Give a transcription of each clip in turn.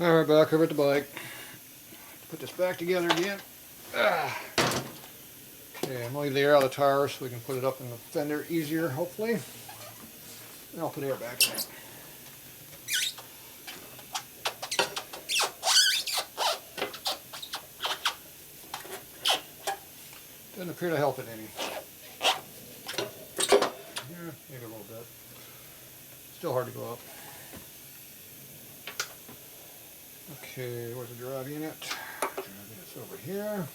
Alright, back over at the bike. Put this back together again. Okay, I'm going to leave the air out of the tire so we can put it up in the fender easier, hopefully. And I'll put air back in it. Doesn't appear to help it any. Yeah, maybe a little bit. Still hard to go up. Okay, where's the drive unit? Drive unit's over here.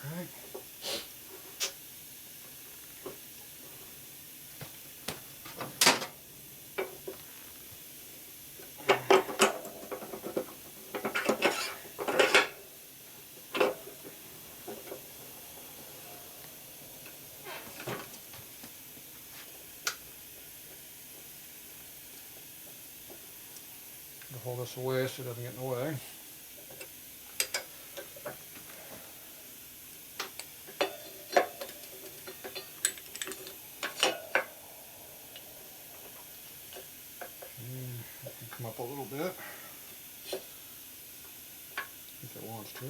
Alright. Hold this away so it doesn't get in the way. I can come up a little bit if it wants to.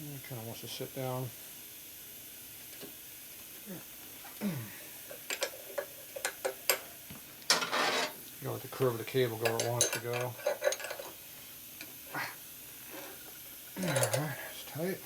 It kind of wants to sit down. You let the curve of the cable go where it wants to go. Alright, it's tight.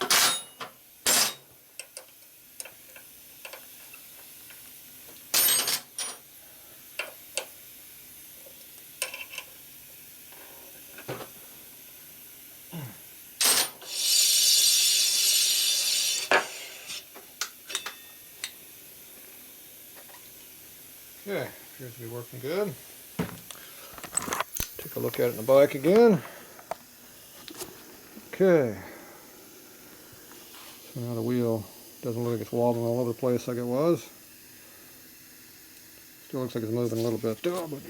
Okay, appears to be working good. Take a look at it in the bike again. Okay. So now the wheel doesn't look like it's wobbling all over the place like it was. Still looks like it's moving a little bit still, but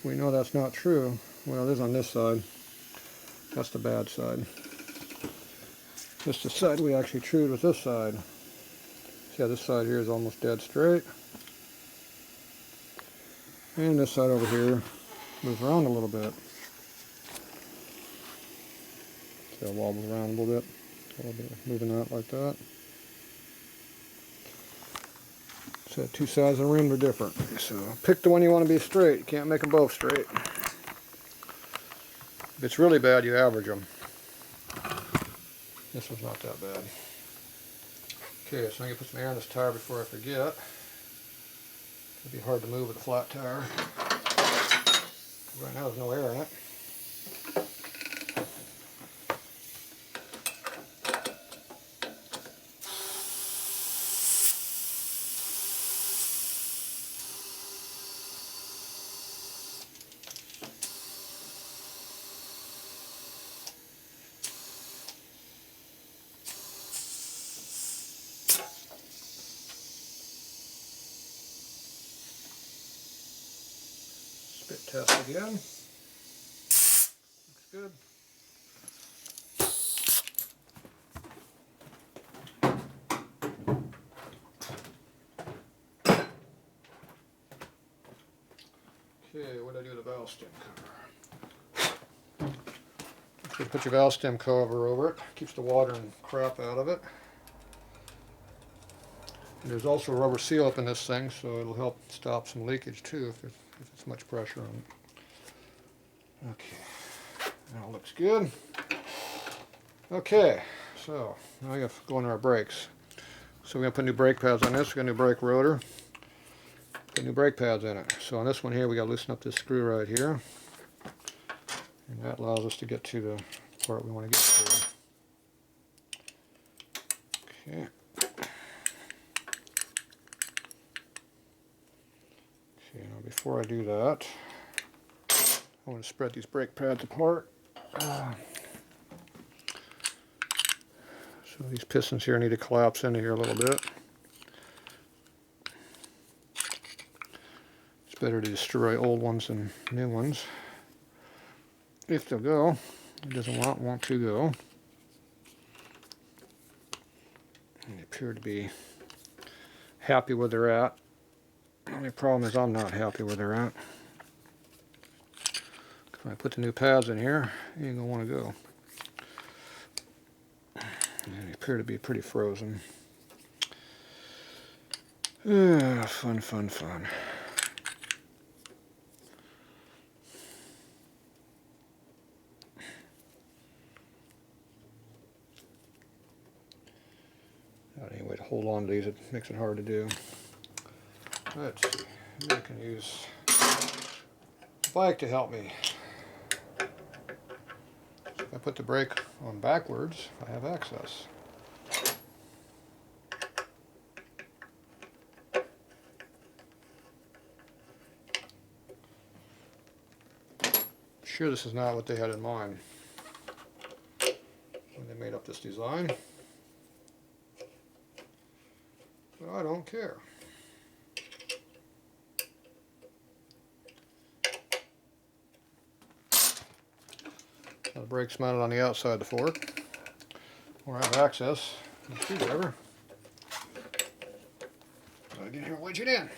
we know that's not true. Well, it is on this side. That's the bad side. This is the side we actually trued with this side. See how this side here is almost dead straight. And this side over here moves around a little bit. See how it wobbles around a little bit, moving out like that. So two sides of the rim are different. So pick the one you want to be straight. You can't make them both straight. If it's really bad, you average them. This one's not that bad. Okay, so I'm going to put some air in this tire before I forget. It'd be hard to move with a flat tire. Right now there's no air in it. Spit test again. Looks good. Okay, what do I do with the valve stem cover? You put your valve stem cover over it. Keeps the water and crap out of it. And there's also a rubber seal up in this thing, so it'll help stop some leakage too if it's much pressure on it. Okay, now it looks good. Okay, so now we have to go into our brakes. So we're going to put new brake pads on this. We're going to do brake rotor. Put new brake pads in it. So on this one here, we got to loosen up this screw right here. And that allows us to get to the part we want to get to. Okay. Okay, now before I do that, I want to spread these brake pads apart. So these pistons here need to collapse into here a little bit. It's better to destroy old ones than new ones. If they'll go. It doesn't want to go. They appear to be happy where they're at. The only problem is I'm not happy where they're at. When I put the new pads in here, you ain't gonna want to go. They appear to be pretty frozen. Fun, fun, fun. Not any way to hold on to these, it makes it hard to do. Let's see, maybe I can use the bike to help me. If I put the brake on backwards, I have access. Sure, this is not what they had in mind when they made up this design, but I don't care. The brake's mounted on the outside of the fork, where I have access to the screwdriver. So I get here and wedge it in.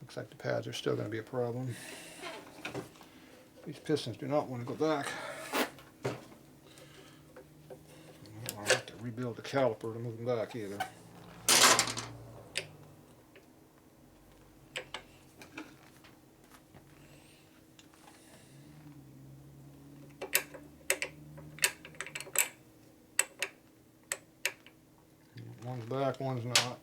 Looks like the pads are still going to be a problem. These pistons do not want to go back. I'll have to rebuild the caliper to move them back either. One's back, one's not.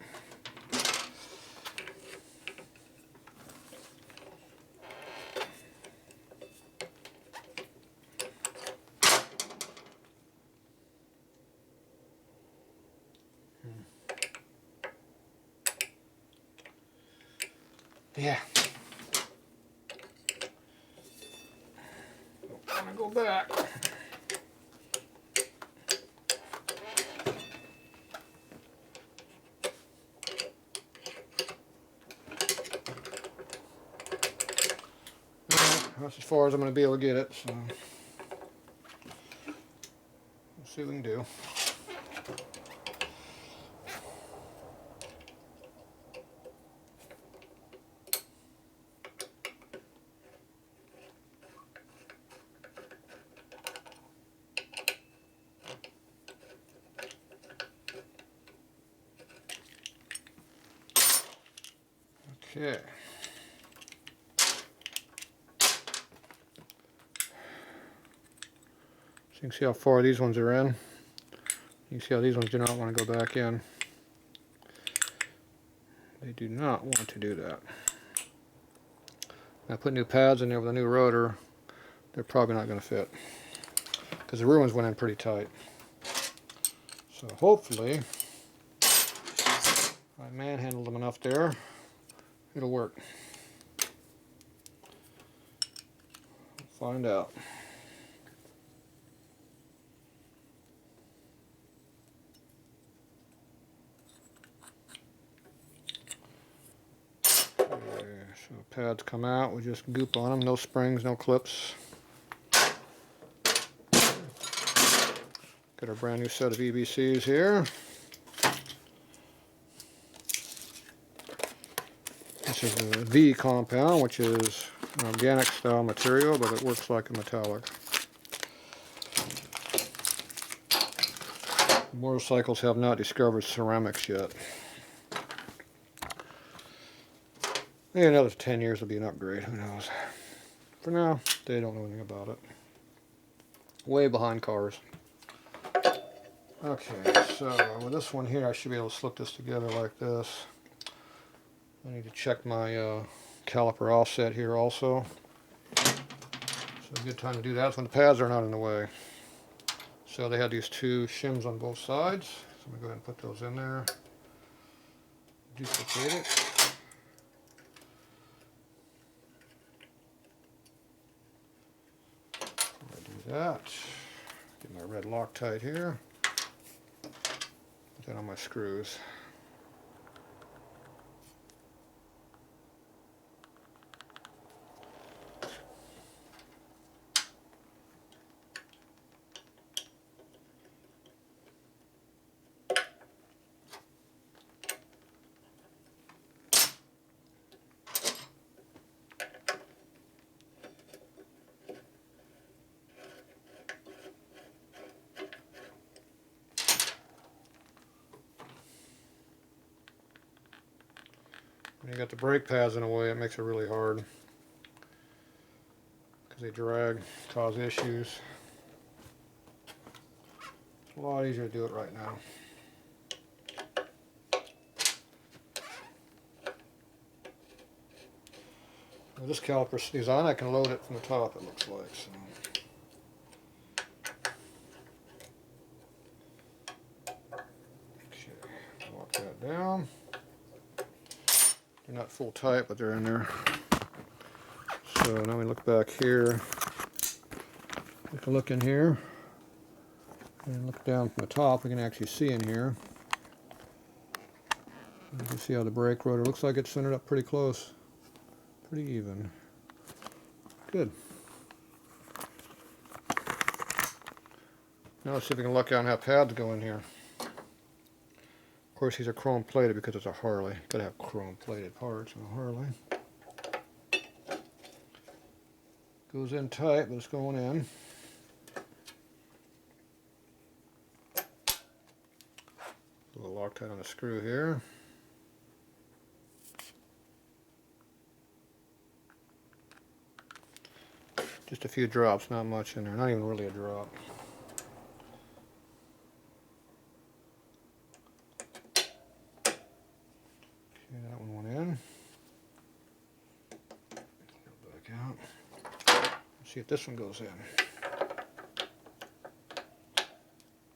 Yeah. Don't want to go back. That's as far as I'm going to be able to get it, so we'll see what we can do. Okay. So you can see how far these ones are in. You can see how these ones do not want to go back in. They do not want to do that. I put new pads in there with a new rotor. They're probably not going to fit because the rear ones went in pretty tight. So hopefully I manhandled them enough there. It'll work. We'll find out. So pads come out, we just goop on them, no springs, no clips. Got our brand new set of EBCs here. This is the V compound, which is an organic style material, but it works like a metallic. Motorcycles have not discovered ceramics yet. Maybe another 10 years will be an upgrade, who knows. For now, they don't know anything about it. Way behind cars. Okay, so with this one here, I should be able to slip this together like this. I need to check my caliper offset here also. So a good time to do that is when the pads are not in the way. So they had these two shims on both sides. So I'm going to go ahead and put those in there. Duplicate it. Do that. Get my red Loctite here. Put that on my screws. When you got the brake pads in the way, it makes it really hard because they drag, cause issues. It's a lot easier to do it right now. Now this caliper stays on. I can load it from the top, it looks like. So. Okay, lock that down. They're not full tight, but they're in there. So now we look back here. Take a look in here. And look down from the top. We can actually see in here. You can see how the brake rotor looks like it's centered up pretty close. Pretty even. Good. Now let's see if we can look out and have pads go in here. Of course, these are chrome plated because it's a Harley. You've got to have chrome plated parts on a Harley. Goes in tight, but it's going in. A little Loctite on the screw here. Just a few drops, not much in there. Not even really a drop. That one went in. Go back out. Let's see if this one goes in.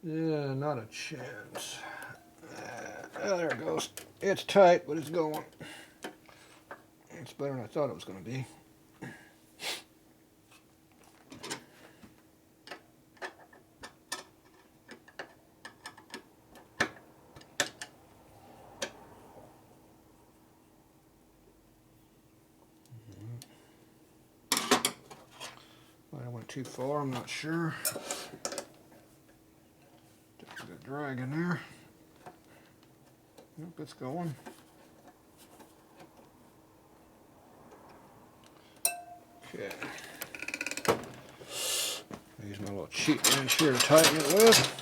Yeah, not a chance. Oh, there it goes. It's tight, but it's going. It's better than I thought it was going to be. Might have went too far, I'm not sure. Just a good drag in there. Nope, it's going. Okay. I use my little cheap wrench here to tighten it with.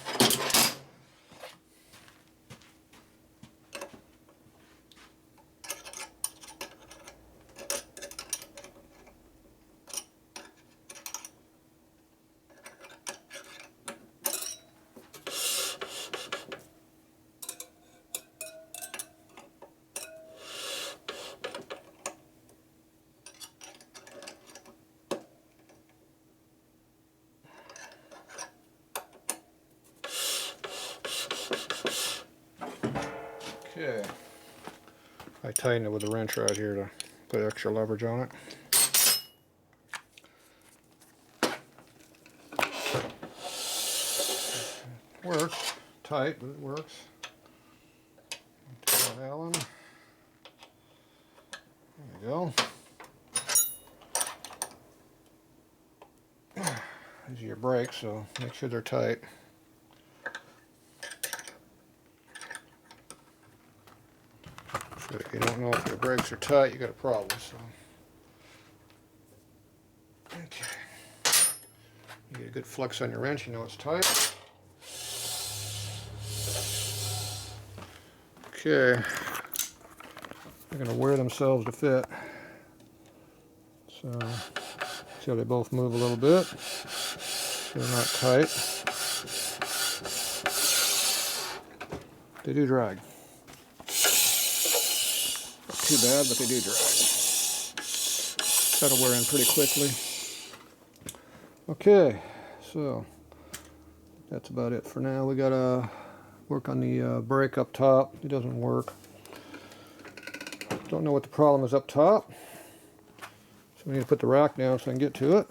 Okay, I tighten it with a wrench right here to put extra leverage on it. Works, tight, but it works. Take that Allen. There we go. These are your brakes, so make sure they're tight. But if you don't know if your brakes are tight, you got a problem. So, okay, you get a good flex on your wrench, you know it's tight. Okay, they're going to wear themselves to fit. So, see how they both move a little bit. They're not tight. They do drag. too bad, but they do dry. That'll wear in pretty quickly. Okay, so that's about it for now. We gotta work on the brake up top. It doesn't work. Don't know what the problem is up top. So we need to put the rack down so I can get to it.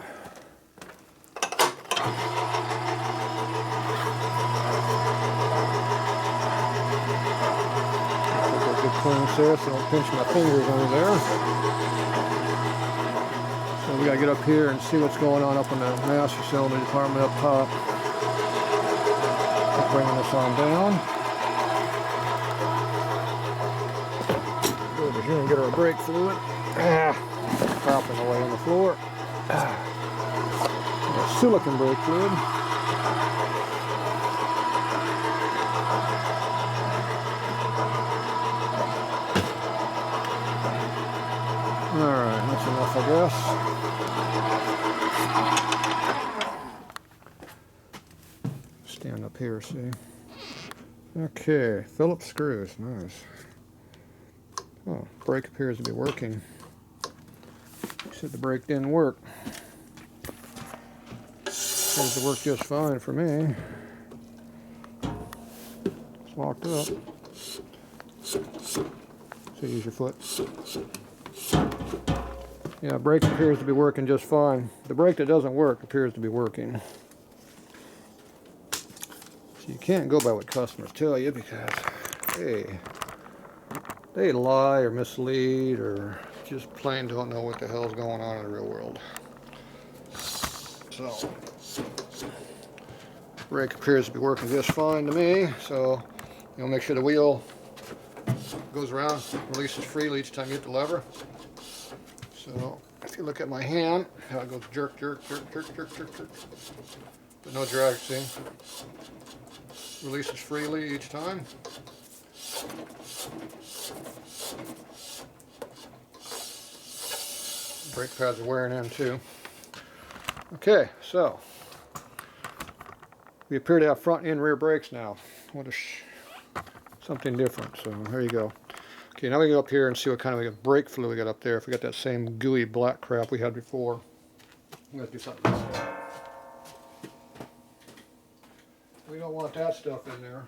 Cleanse there so I don't pinch my fingers under there. So we gotta get up here and see what's going on up in the master cylinder department up top. Keep bringing this on down. Go over here and get our brake fluid. Dropping away on the floor. Silicone brake fluid. Alright, that's enough, I guess. Stand up here, see. Okay, Phillips screws, nice. Oh, brake appears to be working. Said the brake didn't work. Appears to work just fine for me. It's locked up. So use your foot. Yeah, brake appears to be working just fine. The brake that doesn't work appears to be working. So you can't go by what customers tell you because they lie or mislead or just plain don't know what the hell's going on in the real world. So, brake appears to be working just fine to me. So, you'll make sure the wheel goes around, releases freely each time you hit the lever. So, if you look at my hand, how it goes jerk, jerk, jerk, jerk, jerk, jerk, jerk. But no drag, see? Releases freely each time. Brake pads are wearing in too. Okay, so we appear to have front and rear brakes now. What a something different. So there you go. Okay, now we go up here and see what kind of brake fluid we got up there. If we got that same gooey black crap we had before, I'm gonna do something else. We don't want that stuff in there.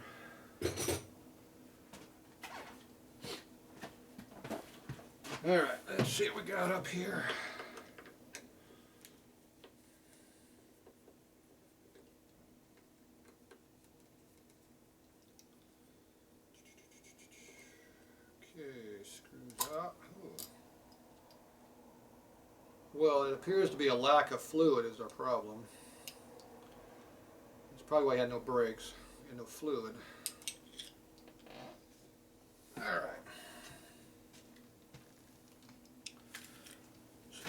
Alright, let's see what we got up here. Okay, screws up. Ooh. Well, it appears to be a lack of fluid is our problem. That's probably why I had no brakes and no fluid. Alright.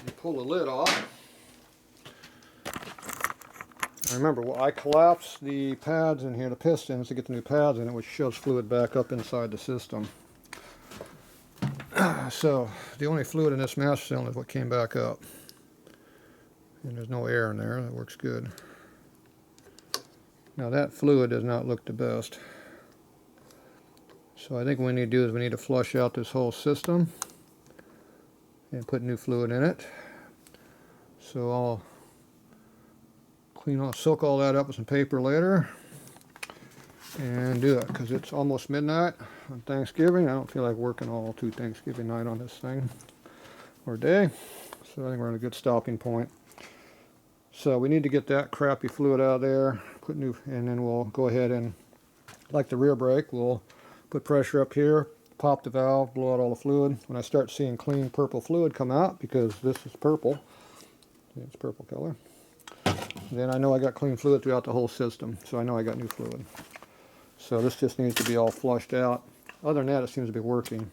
You pull the lid off. And remember, well, I collapsed the pads in here, the pistons, to get the new pads in it, which shoves fluid back up inside the system. So, the only fluid in this master cylinder is what came back up. And there's no air in there, that works good. Now that fluid does not look the best. So I think what we need to do is we need to flush out this whole system and put new fluid in it. So I'll soak all that up with some paper later and do it because it's almost midnight on Thanksgiving. I don't feel like working all to Thanksgiving night on this thing or day. So I think we're at a good stopping point. So we need to get that crappy fluid out of there, put new, and then we'll go ahead and, like the rear brake, we'll put pressure up here, pop the valve, blow out all the fluid. When I start seeing clean purple fluid come out, because this is purple, it's purple color, then I know I got clean fluid throughout the whole system, so I know I got new fluid. So this just needs to be all flushed out. Other than that, it seems to be working.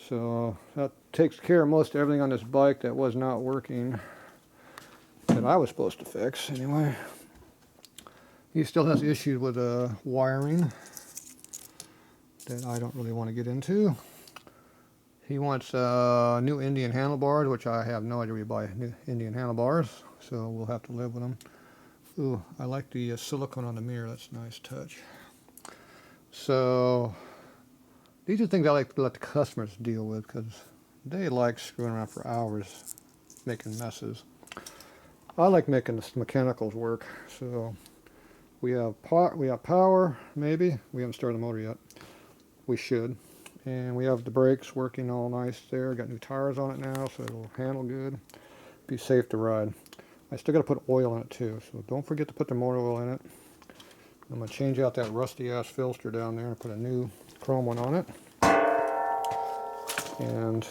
So that takes care of most everything on this bike that was not working, that I was supposed to fix anyway. He still has issues with wiring that I don't really want to get into. He wants new Indian handlebars, which I have no idea where you buy new Indian handlebars, so we'll have to live with them. Ooh, I like the silicone on the mirror. That's a nice touch. So these are things I like to let the customers deal with because they like screwing around for hours making messes. I like making the mechanicals work. So we have power, maybe. We haven't started the motor yet. We should. And we have the brakes working all nice there. Got new tires on it now, so it'll handle good. Be safe to ride. I still got to put oil in it too, so don't forget to put the motor oil in it. I'm going to change out that rusty ass filter down there and put a new chrome one on it. And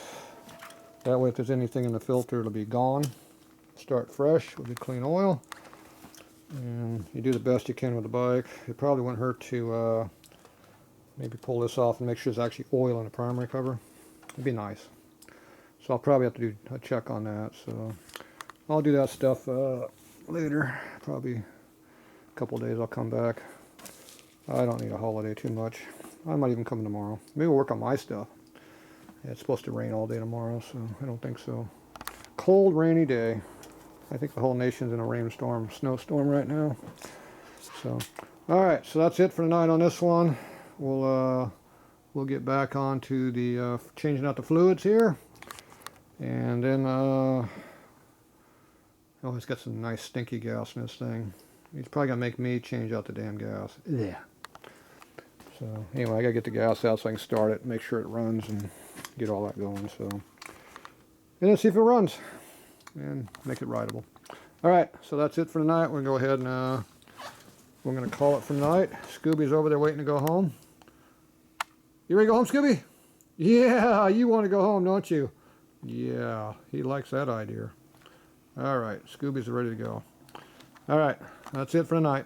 that way if there's anything in the filter, it'll be gone. Start fresh with the clean oil. And you do the best you can with the bike. It probably wouldn't hurt to maybe pull this off and make sure there's actually oil in the primary cover. It'd be nice. So I'll probably have to do a check on that. So I'll do that stuff later. Probably a couple days I'll come back. I don't need a holiday too much. I might even come tomorrow. Maybe we'll work on my stuff. Yeah, it's supposed to rain all day tomorrow, so I don't think so. Cold, rainy day. I think the whole nation's in a rainstorm, snowstorm right now. So, all right. So that's it for tonight on this one. We'll get back on to the changing out the fluids here, and then oh, it's got some nice stinky gas in this thing. He's probably gonna make me change out the damn gas. Yeah. So anyway, I gotta get the gas out so I can start it, make sure it runs, and get all that going. So, and then see if it runs, and make it rideable. All right, so that's it for tonight. We're gonna go ahead and we're gonna call it for tonight. Scooby's over there waiting to go home. You ready to go home, Scooby? Yeah, you want to go home, don't you? Yeah, he likes that idea. All right, Scooby's ready to go. All right, that's it for tonight.